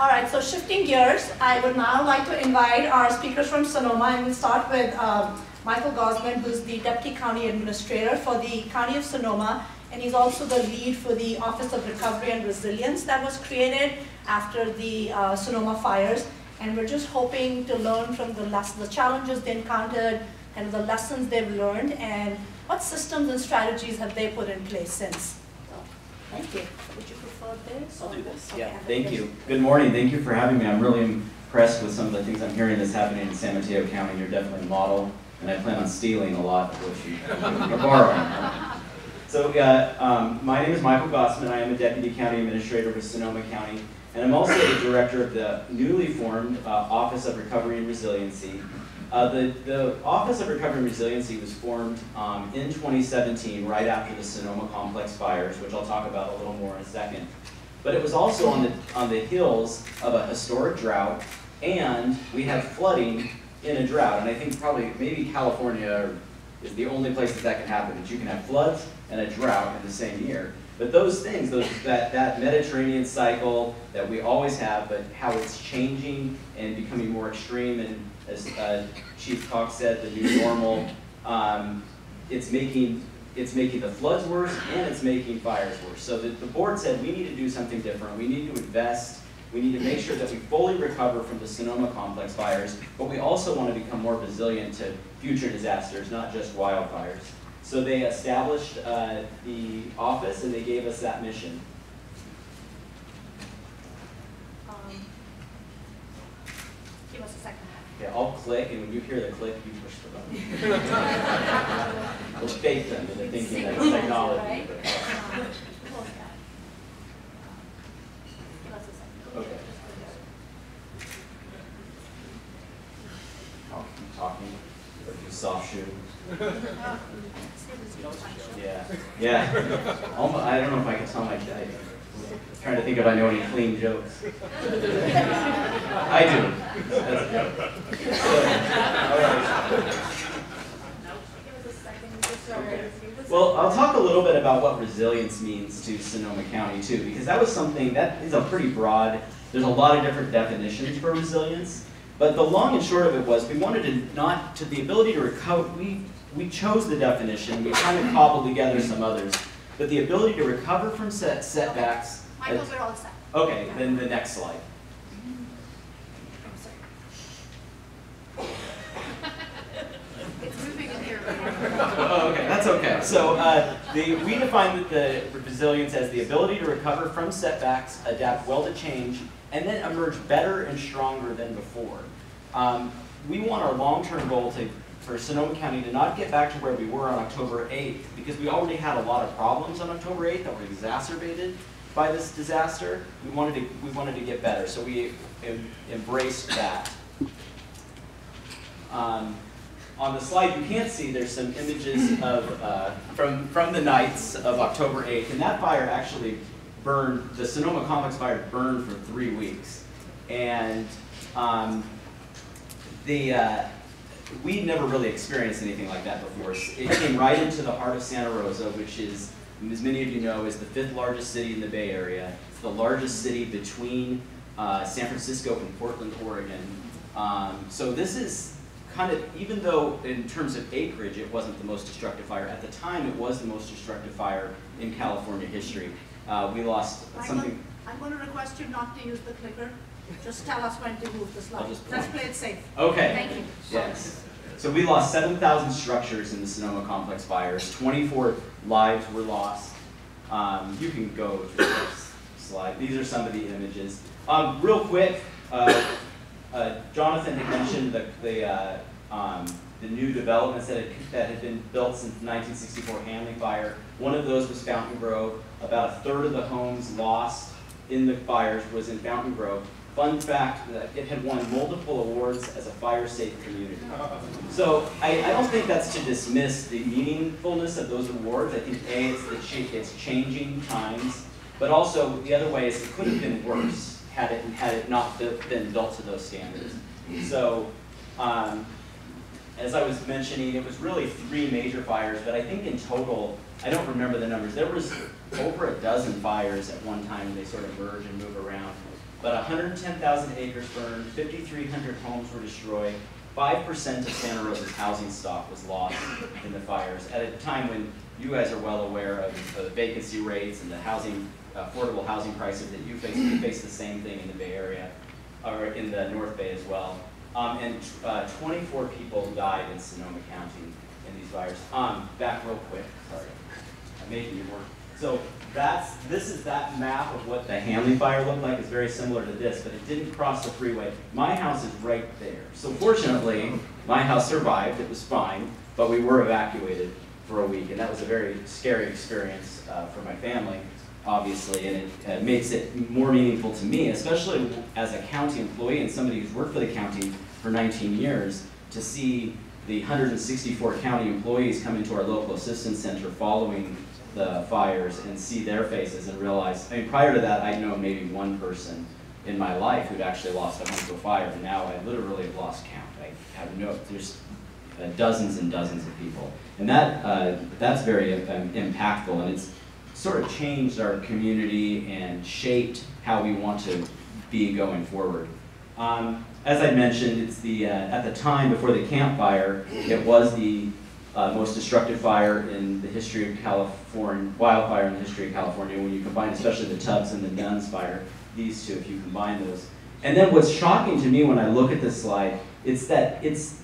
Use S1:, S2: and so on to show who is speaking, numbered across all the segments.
S1: All right, so shifting gears, I would now like to invite our speakers from Sonoma, and we'll start with Michael Gossman, who's the Deputy County Administrator for the County of Sonoma, and he's also the lead for the Office of Recovery and Resilience that was created after the Sonoma fires. And we're just hoping to learn from the challenges they encountered and the lessons they've learned, and what systems and strategies have they put in place since. So, thank you. Would you prefer this?
S2: I'll do this.
S1: Okay,
S2: Yeah, thank you. Good morning. Thank you for having me. I'm really impressed with some of the things I'm hearing that's happening in San Mateo County. You're definitely a model, and I plan on stealing a lot of what you are borrowing. So my name is Michael Gossman. I am a Deputy County Administrator with Sonoma County, and I'm also the Director of the newly formed Office of Recovery and Resiliency. The Office of Recovery and Resiliency was formed in 2017, right after the Sonoma Complex fires, which I'll talk about a little more in a second. But it was also on the heels of a historic drought, and we had flooding in a drought. And I think probably maybe California is the only place that can happen, that you can have floods and a drought in the same year. But those things, that Mediterranean cycle that we always have, but how it's changing and becoming more extreme, and as Chief Cox said, the new normal, it's making the floods worse, and it's making fires worse. So the board said we need to do something different. We need to invest. We need to make sure that we fully recover from the Sonoma Complex fires, but we also want to become more resilient to future disasters, not just wildfires. So they established the office, and they gave us that mission.
S1: Give us a second.
S2: Okay, I'll click, and when you hear the click, you push the button. We'll fake them into thinking that it's technology. Okay. I'll keep talking, or do soft shoe. Yeah. I don't know if I can tell my dad. I'm trying to think if I know any clean jokes. I do. That's a joke. All right. Well, I'll talk a little bit about what resilience means to Sonoma County too, because that was something that is a pretty broad. There's a lot of different definitions for resilience, but the long and short of it was we wanted the ability to recover. We chose the definition. We kind of cobbled together some others, but the ability to recover from setbacks.
S1: Michael's are all set.
S2: Okay, then the next slide.
S1: It's moving in here.
S2: Oh, okay, that's okay. So we define the resilience as the ability to recover from setbacks, adapt well to change, and then emerge better and stronger than before. We want our long-term goal for Sonoma County to not get back to where we were on October 8th, because we already had a lot of problems on October 8th that were exacerbated by this disaster. We wanted to get better, so we embraced that. On the slide you can't see, there's some images of from the nights of October 8th, and that fire actually burned, the Sonoma Complex fire burned for 3 weeks. And we'd never really experienced anything like that before. It came right into the heart of Santa Rosa, which is, as many of you know, is the 5th largest city in the Bay Area. It's the largest city between San Francisco and Portland, Oregon. So this is kind of, even though in terms of acreage it wasn't the most destructive fire, at the time it was the most destructive fire in California history. We lost something.
S1: I'm going to request you not to use the clicker. Just tell us when to move the slide. Let's play it safe.
S2: Okay.
S1: Thank you.
S2: Yes. So we lost 7,000 structures in the Sonoma Complex fires. 24 lives were lost. You can go to the next slide. These are some of the images. Real quick, Jonathan had mentioned the new developments that had been built since the 1964 Hanley fire. One of those was Fountain Grove. About 1/3 of the homes lost in the fires was in Fountain Grove. Fun fact, that it had won multiple awards as a fire-safe community. So I don't think that's to dismiss the meaningfulness of those awards. I think A, it's changing times, but also the other way is it could have been worse had it not been built to those standards. So as I was mentioning, it was really 3 major fires, but I think in total I don't remember the numbers. There was over a dozen fires at one time, and they sort of merge and move around. But 110,000 acres burned, 5,300 homes were destroyed, 5% of Santa Rosa's housing stock was lost in the fires at a time when you guys are well aware of the vacancy rates and the housing, affordable housing prices that you face. We face the same thing in the Bay Area, or in the North Bay as well. And 24 people died in Sonoma County in these fires. Back real quick, sorry. I'm making you work. So this is that map of what the Hanley fire looked like. It's very similar to this, but it didn't cross the freeway. My house is right there. So fortunately, my house survived. It was fine, but we were evacuated for a week, and that was a very scary experience for my family, obviously, and it makes it more meaningful to me, especially as a county employee and somebody who's worked for the county for 19 years, to see the 164 county employees come into our local assistance center following the fires and see their faces and realize, I mean, prior to that, I'd known maybe one person in my life who'd actually lost a home to a fire, and now I literally have lost count. I have there's dozens and dozens of people. And that's very impactful, and it's sort of changed our community and shaped how we want to be going forward. As I mentioned, it's the at the time before the Camp Fire, it was the most destructive fire in the history of California, wildfire in the history of California, when you combine especially the Tubbs and the Dunn's fire, these two, if you combine those. And then what's shocking to me when I look at this slide, it's that it's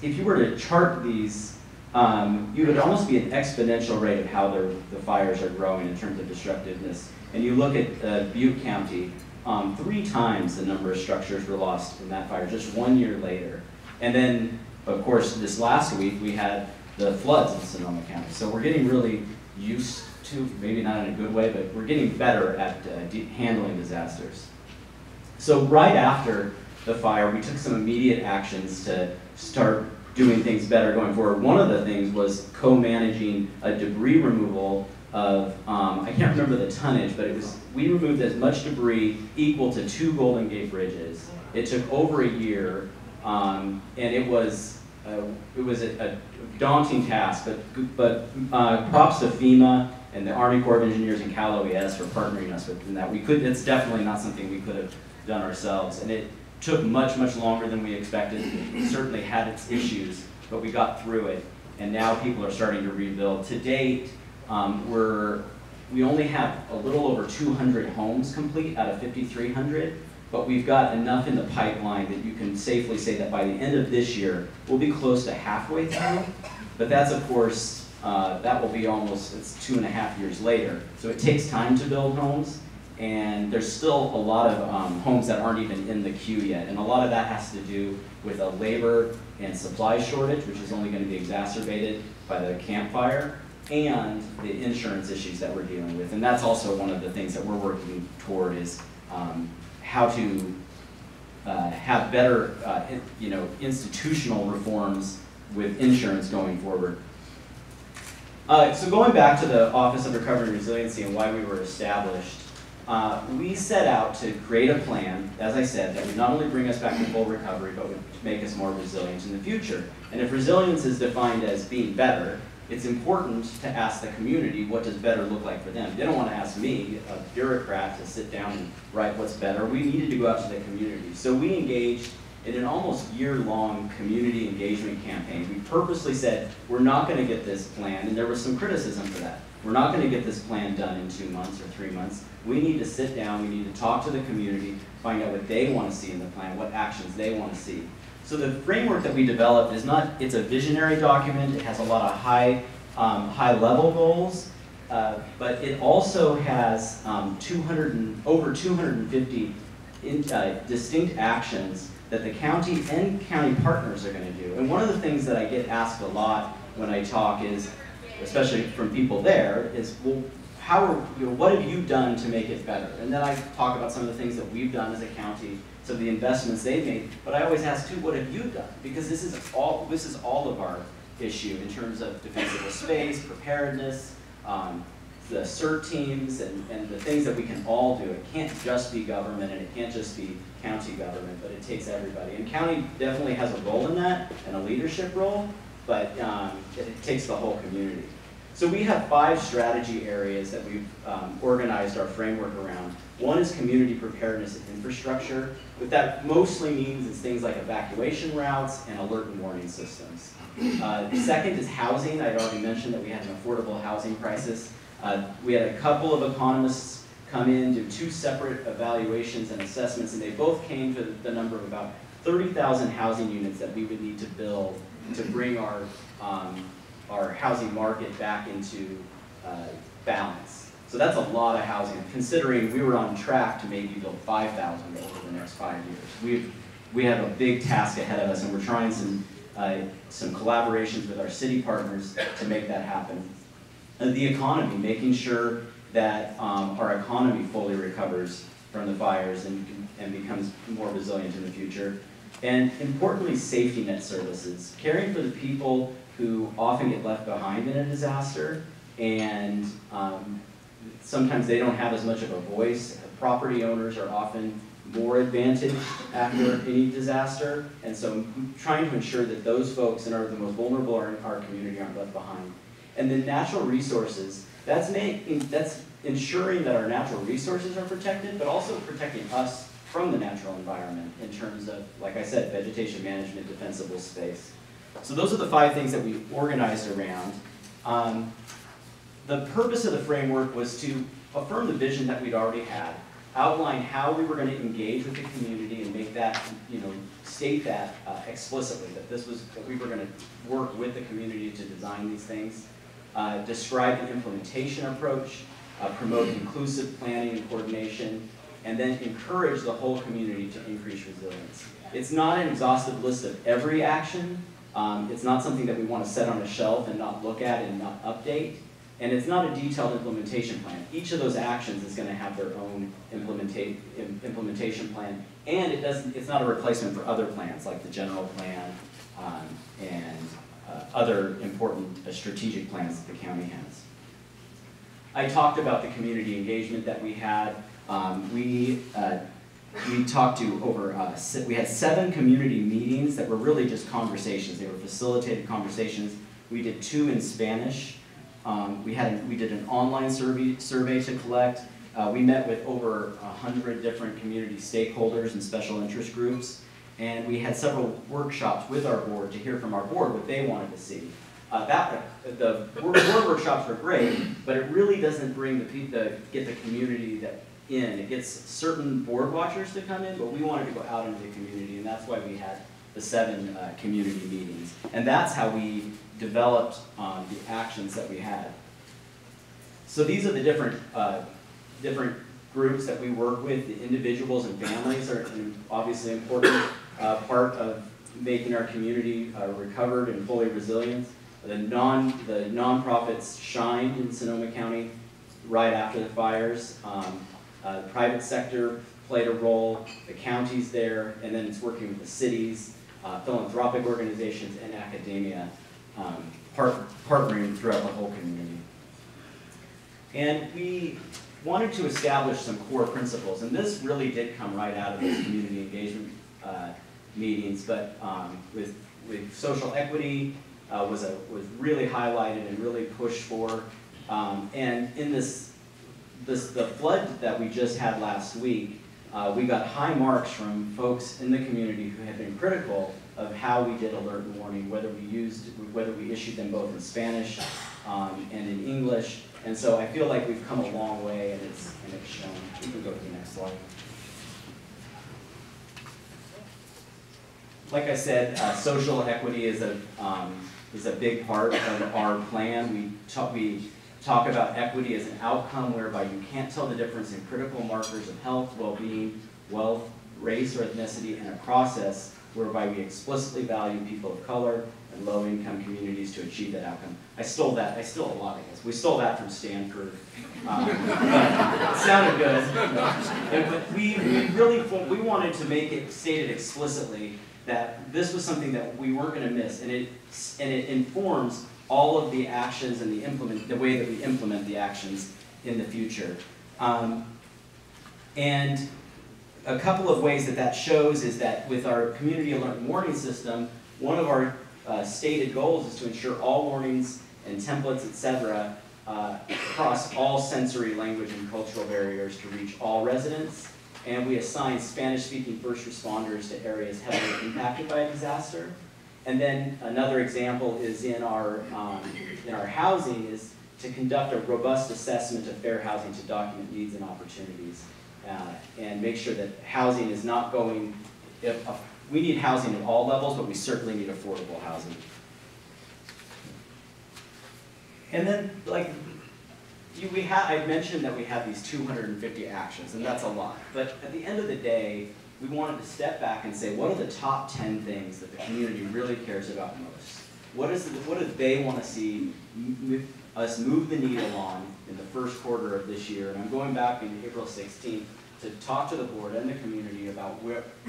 S2: if you were to chart these, you would almost be an exponential rate of how the fires are growing in terms of destructiveness. And you look at Butte County, 3 times the number of structures were lost in that fire, just 1 year later. And then, of course, this last week we had the floods in Sonoma County. So we're getting really used to, maybe not in a good way, but we're getting better at handling disasters. So right after the fire, we took some immediate actions to start doing things better going forward. One of the things was co-managing a debris removal of, I can't remember the tonnage, but we removed as much debris equal to 2 Golden Gate bridges. It took over a year, and it was a daunting task, but props to FEMA and the Army Corps of Engineers and Cal OES for partnering us with that. It's definitely not something we could have done ourselves, and it took much, much longer than we expected. It certainly had its issues, but we got through it, and now people are starting to rebuild. To date, we only have a little over 200 homes complete out of 5,300, but we've got enough in the pipeline that you can safely say that by the end of this year, we'll be close to halfway through. But that's, of course, that will be it's 2.5 years later. So it takes time to build homes, and there's still a lot of homes that aren't even in the queue yet. And a lot of that has to do with a labor and supply shortage, which is only going to be exacerbated by the Camp Fire, and the insurance issues that we're dealing with. And that's also one of the things that we're working toward, is how to have better institutional reforms with insurance going forward. So going back to the Office of Recovery and Resiliency and why we were established, we set out to create a plan, as I said, that would not only bring us back to full recovery, but would make us more resilient in the future. And if resilience is defined as being better, it's important to ask the community, what does better look like for them? They don't want to ask me, a bureaucrat, to sit down and write what's better. We needed to go out to the community. So we engaged in an almost year-long community engagement campaign. We purposely said, we're not going to get this plan, and there was some criticism for that. We're not going to get this plan done in 2 months or 3 months. We need to sit down, we need to talk to the community, find out what they want to see in the plan, what actions they want to see. So the framework that we developed it's a visionary document. It has a lot of high-level goals, but it also has over 250 distinct actions that the county and county partners are going to do. And one of the things that I get asked a lot when I talk is, especially from people there, is, well, what have you done to make it better? And then I talk about some of the things that we've done as a county, some of the investments they've made, but I always ask too, what have you done? Because this is all of our issue in terms of defensible space, preparedness, the CERT teams, and the things that we can all do. It can't just be government, and it can't just be county government, but it takes everybody. And county definitely has a role in that, and a leadership role, but it takes the whole community. So we have 5 strategy areas that we've organized our framework around. One is community preparedness and infrastructure. What that mostly means is things like evacuation routes and alert and warning systems. The second is housing. I'd already mentioned that we had an affordable housing crisis. We had a couple of economists come in, do 2 separate evaluations and assessments, and they both came to the number of about 30,000 housing units that we would need to build to bring our housing market back into balance. So that's a lot of housing, considering we were on track to maybe build 5,000 over the next 5 years. We have a big task ahead of us, and we're trying some collaborations with our city partners to make that happen. The economy, making sure that our economy fully recovers from the fires and becomes more resilient in the future. And importantly, safety net services, caring for the people who often get left behind in a disaster, and sometimes they don't have as much of a voice. Property owners are often more advantaged after any disaster, and so trying to ensure that those folks that are the most vulnerable in our community aren't left behind. And then natural resources, that's ensuring that our natural resources are protected, but also protecting us from the natural environment in terms of, like I said, vegetation management, defensible space. So those are the 5 things that we organized around. The purpose of the framework was to affirm the vision that we'd already had, outline how we were going to engage with the community and make that, state that explicitly, that we were going to work with the community to design these things, describe the implementation approach, promote inclusive planning and coordination, and then encourage the whole community to increase resilience. It's not an exhaustive list of every action. It's not something that we want to set on a shelf and not look at and not update. And it's not a detailed implementation plan. Each of those actions is going to have their own implementation plan, and it's not a replacement for other plans like the general plan and other important strategic plans that the county has. I talked about the community engagement that we had. We talked to we had 7 community meetings that were really just conversations. They were facilitated conversations. We did 2 in Spanish. We did an online survey to collect. We met with over 100 different community stakeholders and special interest groups. And we had several workshops with our board to hear from our board what they wanted to see. The board workshops were great, but it really doesn't bring get the community in. It gets certain board watchers to come in, but we wanted to go out into the community, and that's why we had the 7 community meetings. And that's how we developed the actions that we had. So these are the different groups that we work with. The individuals and families are obviously an important part of making our community recovered and fully resilient. The nonprofits shined in Sonoma County right after the fires. The private sector played a role, the county's there, and then it's working with the cities, philanthropic organizations, and academia, partnering throughout the whole community. And we wanted to establish some core principles, and this really did come right out of those community engagement meetings, but with social equity was really highlighted and really pushed for. And in the flood that we just had last week, we got high marks from folks in the community who had been critical of how we did alert and warning, whether we issued them both in Spanish and in English. And so I feel like we've come a long way, and it's shown. We can go to the next slide. Like I said, social equity is a big part of our plan. We talk about equity as an outcome whereby you can't tell the difference in critical markers of health, well-being, wealth, race, or ethnicity, and a process whereby we explicitly value people of color and low-income communities to achieve that outcome. I stole a lot, I guess. We stole that from Stanford. It sounded good. But we wanted to make it stated explicitly that this was something that we weren't going to miss, and it informs all of the actions and the way that we implement the actions in the future. And a couple of ways that shows is that with our community alert and warning system, one of our stated goals is to ensure all warnings and templates, etc., across all sensory, language, and cultural barriers to reach all residents. And we assign Spanish-speaking first responders to areas heavily impacted by a disaster. And then another example is in our housing is to conduct a robust assessment of fair housing to document needs and opportunities and make sure that housing is not going, we need housing at all levels, but we certainly need affordable housing. And then, like, I mentioned that we have these 250 actions, and that's a lot. But at the end of the day, we wanted to step back and say, what are the top 10 things that the community really cares about most? What do they want to see us move the needle on in the first quarter of this year? And I'm going back in April 16th to talk to the board and the community about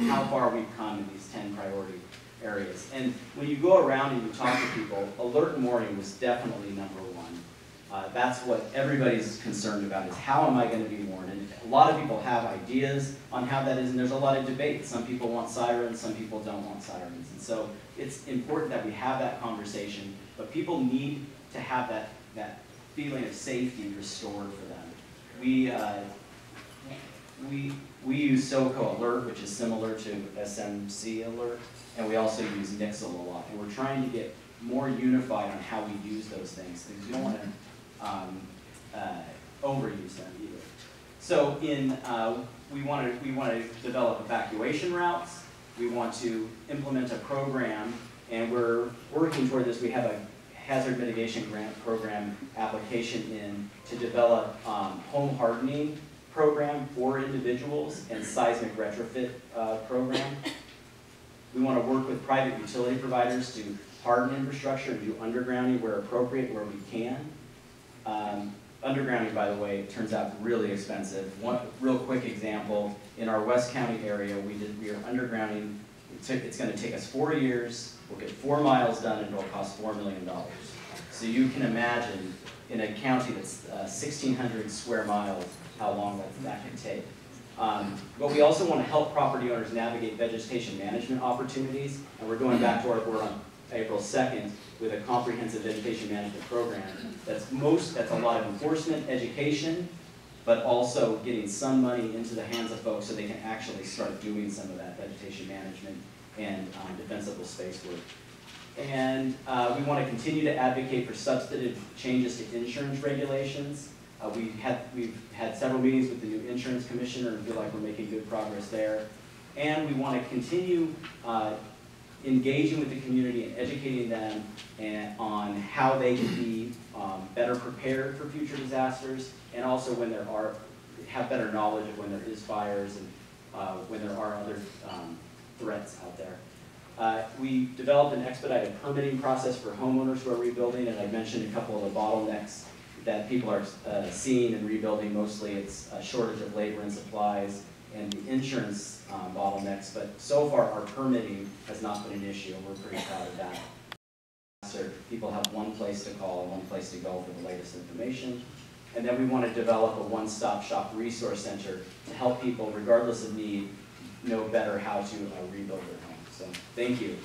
S2: how far we've come in these 10 priority areas. And when you go around and you talk to people, alert morning was definitely number one. That's what everybody's concerned about, is how am I going to be warned? And a lot of people have ideas on how that is, and there's a lot of debate. Some people want sirens, some people don't want sirens. And so it's important that we have that conversation, but people need to have that feeling of safety restored for them. We use SoCo Alert, which is similar to SMC Alert, and we also use Nixle a lot. And we're trying to get more unified on how we use those things, because we don't want to overuse them either. So we want to develop evacuation routes. We want to implement a program, and we're working toward this. We have a hazard mitigation grant program application in to develop home hardening program for individuals and seismic retrofit program. We want to work with private utility providers to harden infrastructure and do undergrounding where appropriate, where we can. Undergrounding, by the way, turns out really expensive. One real quick example, in our West County area, we are undergrounding. It's going to take us 4 years. We'll get 4 miles done, and it'll cost $4 million. So you can imagine, in a county that's 1,600 square miles, how long that can take. But we also want to help property owners navigate vegetation management opportunities, and we're going back to our board on April 2nd with a comprehensive vegetation management program that's a lot of enforcement, education, but also getting some money into the hands of folks so they can actually start doing some of that vegetation management and defensible space work. And we want to continue to advocate for substantive changes to insurance regulations. We've had several meetings with the new insurance commissioner and feel like we're making good progress there. And we want to continue engaging with the community and educating them on how they can be better prepared for future disasters, and also when have better knowledge of when there is fires and when there are other threats out there. We developed an expedited permitting process for homeowners who are rebuilding, and I mentioned a couple of the bottlenecks that people are seeing and rebuilding. Mostly it's a shortage of labor and supplies and the insurance bottlenecks, but so far our permitting has not been an issue, and we're pretty proud of that. So people have one place to call and one place to go for the latest information. And then we want to develop a one-stop shop resource center to help people, regardless of need, know better how to rebuild their home. So thank you.